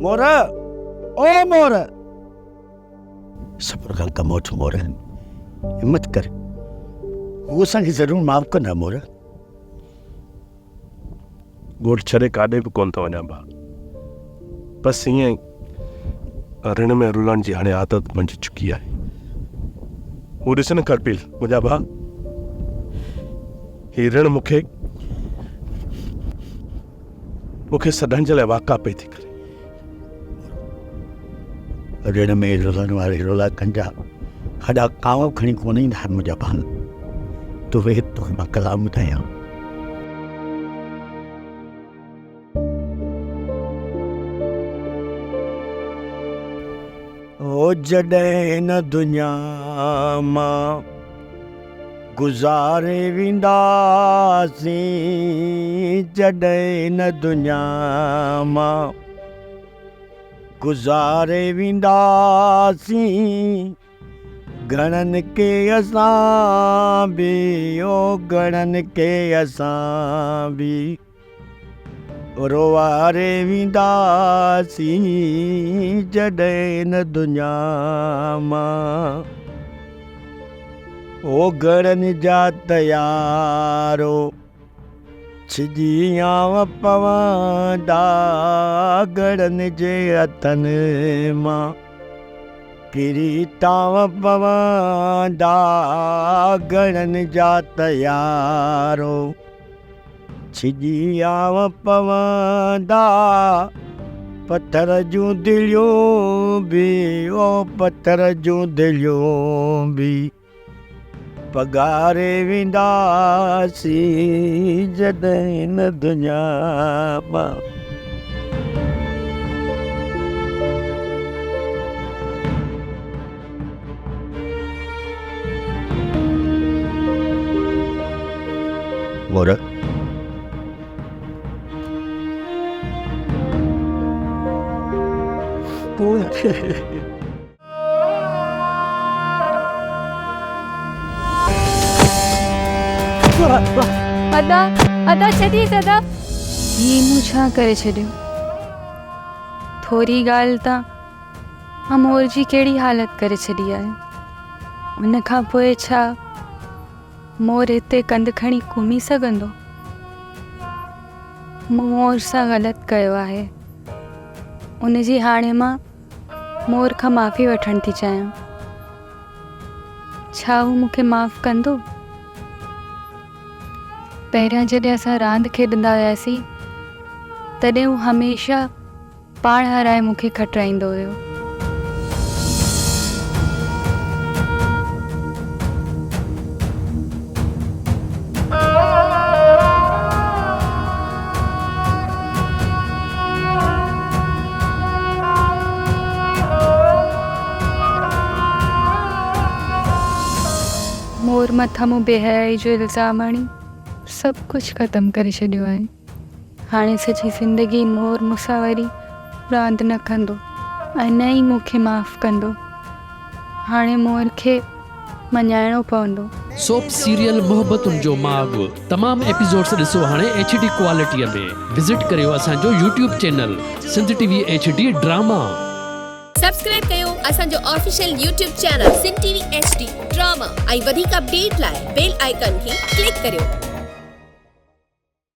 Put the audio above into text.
मोर, ओ मोर, सब्र खां कम वठ मोर, हिम्मत कर, वो असांखे ज़रूर माफ़ कंदा मोर। ॻोठ छॾे काॾे बि कोन थो वञा भाउ, बसि ईअं ऋण में रुलण जी हाणे आदत बणिजी चुकी आहे। हू ॾिस न करपील मुंहिंजा भाउ, हीउ ऋण मूंखे सदन जे लाइ वाक़ा पई थी करे। ऋण में रुलण वारे रुला कंजा हॾा कांव खणी कोन ईंदा आहिनि मुंहिंजा भाउ। तूं वेह, तोखे मां कलाम ॿुधायां। ओ जॾहिं न दुनिया मां गुज़ारे वेंदासीं, जॾहिं न दुनिया मां गुज़ारे वेंदासीं, घणनि के असां बि, ओ घणनि के असां बि रोवारे वेंदासीं, जॾहिं न दुनिया मां। ओ घणनि जा तयारो छिॼियाव पवंदा, घणनि जे हथनि मां किरीटाव पवंदा, घणनि जा तयारो छिॼियाव पवंदा, पत्थर जूं दिलियूं बि, ओ पत्थर जूं दिलियूं बि पघारे वेंदासीं, जॾहिं न दुनिया मां। मोर, अदा अदा छॾी अदा, ही मूं छा करे छॾियो? थोरी ॻाल्हि तां मोर जी कहिड़ी हालत करे छॾी आहे। उन खां पोइ छा मोर हिते कंध खणी घुमी सघंदो? मूं मोर सां ग़लति कयो आहे, उनजी हाणे मां मोर खां माफ़ी वठण थी चाहियां। छा हू मूंखे माफ़ कंदो? पहिरियां जॾहिं असां रांदि खेॾंदा हुआसीं तॾहिं हू हमेशह पाण हाराए मूंखे खटाईंदो हुयो। मोर मथां मूं बेहयाई जो इल्ज़ाम हणी सभु कुझु ख़तमु करे छॾियो आहे। हाणे सॼी ज़िंदगी मोर मूंसां वरी रांदि न कंदो ऐं न ई मूंखे माफ़ कंदो। हाणे मोर खे मञाइणो पवंदो। सोप सीरियल मोहब्बतुनि जो माग तमाम एपिसोड्स ॾिसो हाणे HD क्वालिटीअ में। विज़िट करियो असांजो YouTube channel Sindh TV HD drama. Subscribe कयो असांजो official YouTube channel Sindh TV HD drama ऐं वधीक अपडेट लाइ बेल आइकन खे क्लिक करियो।